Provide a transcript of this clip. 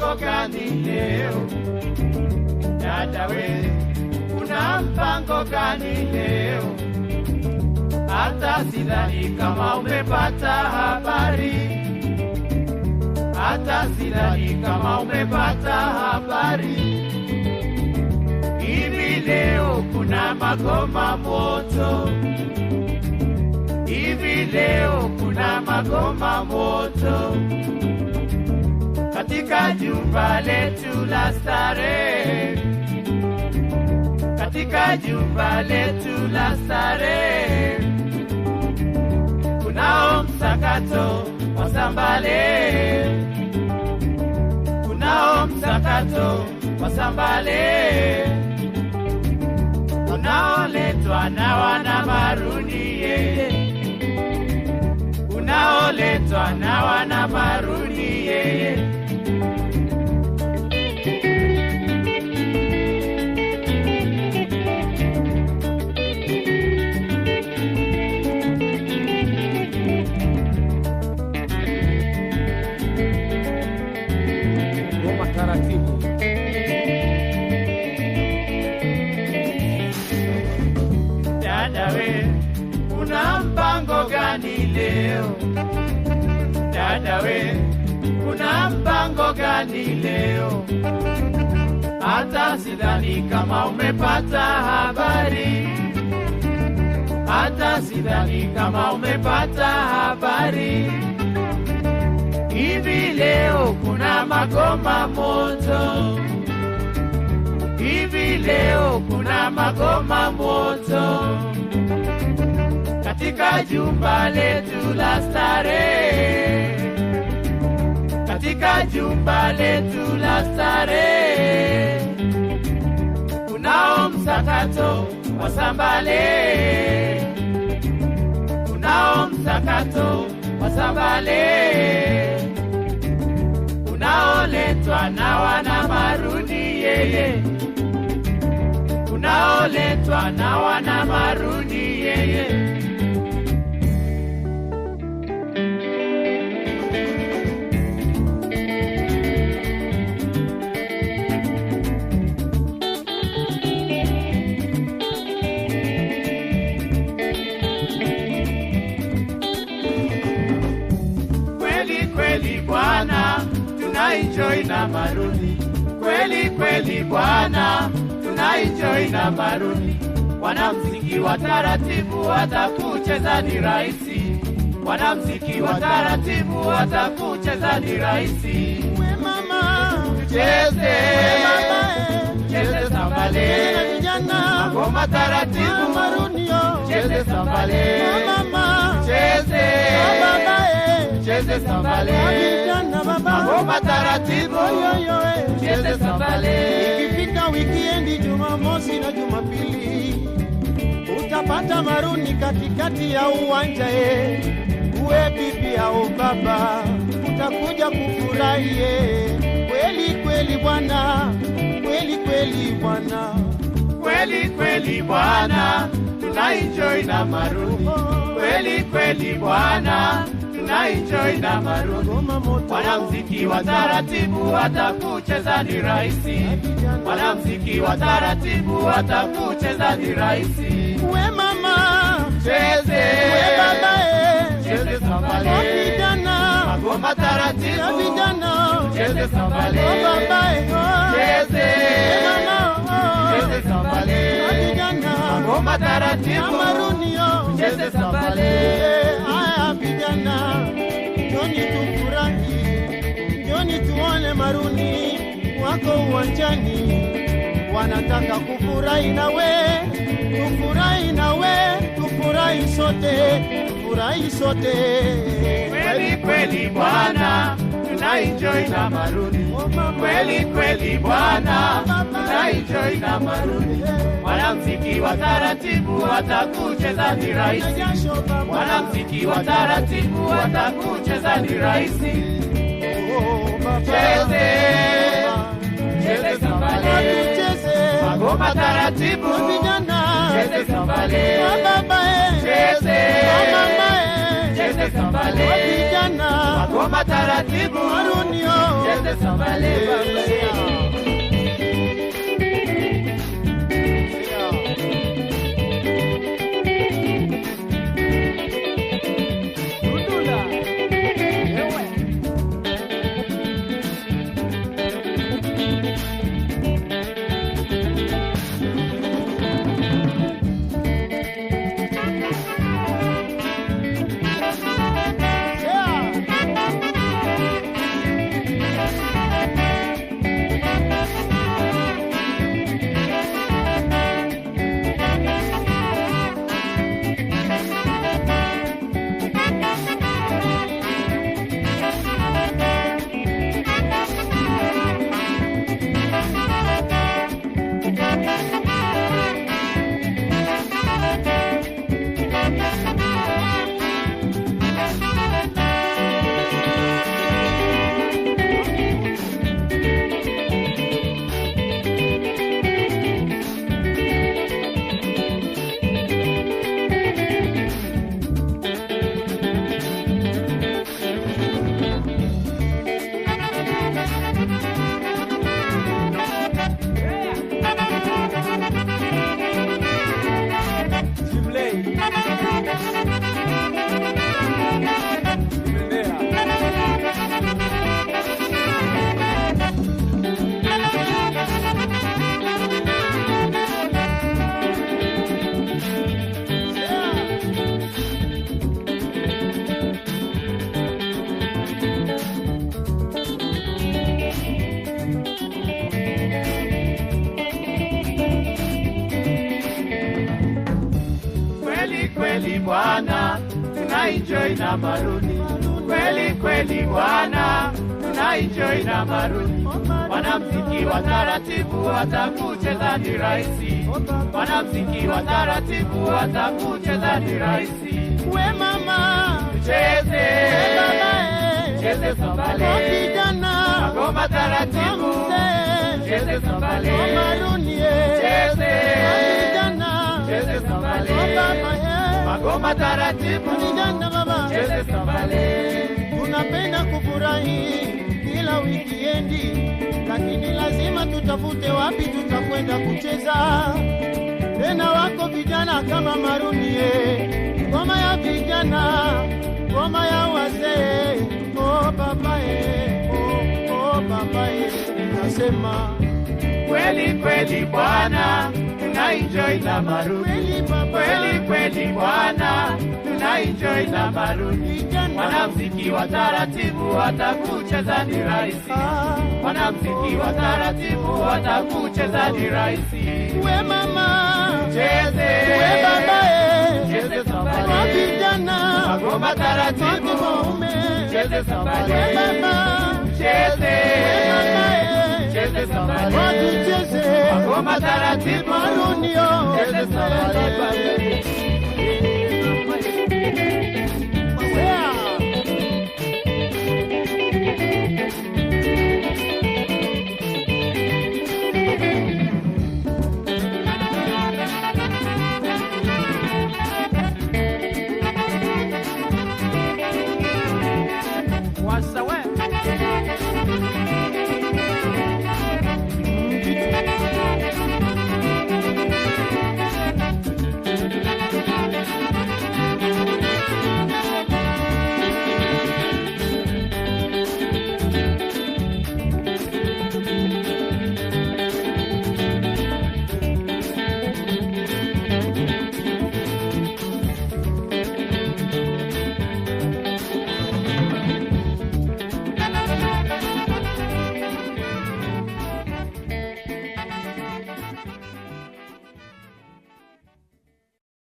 mpango gani leo? Dada we, una mpango gani leo? Hata sidhani kama umepata habari. Hata sidhani kama umepata habari. Hivi leo kuna magoma moto. Hivi leo kuna magoma moto katika jumba letu la starehe. Katika jumba letu la starehe kunao msakato wa Sambale. Kunao msakato wa Sambale unaoletwa na wana Maruni yeye. Unaoletwa na wana Maruni yeye. Ngoma taratibu. Dada we, una mpango gani leo? Dada we, una mpango gani leo? Hata sidhani kama umepata habari. Hata sidhani kama umepata habari. Hivi leo kuna magoma moto. Hivi leo kuna magoma moto katika jumba letu la starehe. Katika jumba letu la starehe kunao msakato wa Sambale. Kunao msakato wa Sambale unaoletwa na wana Maruni yeye. Unaoletwa na wana Maruni yeye. Kweli kweli bwana, tunaenjoy na Maruni. Kweli kweli bwana, tunaenjoy na Maruni. Wanamuziki wa taratibu watakucheza ni rahisi. Wanamuziki wa taratibu watakucheza ni rahisi. We mama, Cheze, we mama, cheze Sambale. vijana, Ngoma taratibu Maruni yo. cheze Sambale. Mama, Cheze, baba cheze Sambale. vijana baba. Ngoma taratibu Yo cheze Sambale. Ikifika weekend Jumamosi na Jumapili utapata Maruni katikati ya uwanja uwe bibi au baba utakuja kufurahi kweli kweli bwana, kweli kweli bwana, Kweli kweli bwana, tunaenjoy na Maruni. Kweli kweli bwana, tunaenjoy na Maruni. Wanamuziki wa taratibu watakucheza ni rahisi. Wanamuziki wa taratibu watakucheza ni rahisi. We mama, Cheze, we baba cheze Sambale. vijana, Ngoma taratibu vijana, cheze Sambale. baba Cheze, cheze Sambale. vijana, Ngoma taratibu Maruni yo. cheze Sambale. Haya vijana, njoni tufurahi, njoni tuone Maruni wako uwanjani. Wanataka kufurahi nawe, tufurahi nawe, tufurahi sote, tufurahi sote. Kweli kweli bwana, tunaenjoy na Maruni. Kweli kweli bwana, tunaenjoy na Maruni. Wanamuziki wa taratibu watakucheza ni rahisi. Wanamuziki wa taratibu watakucheza ni rahisi. Cheze, cheze Sambale. Ngoma taratibu cheze Sambale. Cheze, cheze Sambale. magoma taratibu, marunio, cheze sambale baba. Kweli bwana, tunaenjoy na maruni. Kweli kweli bwana, tunaenjoy na maruni. Wanamuziki wa taratibu watakucheza ni rahisi. Wanamuziki wa taratibu watakucheza ni rahisi. we mama, Cheze, we baba, cheze sambale. kijana, Magoma taratibu, cheze sambale. marunie, Cheze, kijana, cheze sambale. baba, Magoma taratibu, kijana baba, cheze sambale. tunapenda kufurahi kila wikiendi, lakini lazima tutafute wapi tutakwenda kucheza. Tena wako vijana kama marunie, ngoma ya vijana, ngoma ya wazee. Oh babae, oh babae, nasema Kweli kweli bwana, tunaenjoy na maruni. kweli baba, Kweli kweli bwana, tunaenjoy na maruni. vijana, Wanamuziki wa taratibu watakucheza ni rahisi. Wanamuziki wa taratibu watakucheza ni rahisi. we mama, Cheze, we babae, cheze kwa sambale. vijana, Magoma taratibu, waume, cheze we sambale. baba, Cheze, we babae, cheze sambale. watucheze Magoma taratibu, marunio, cheze sambale.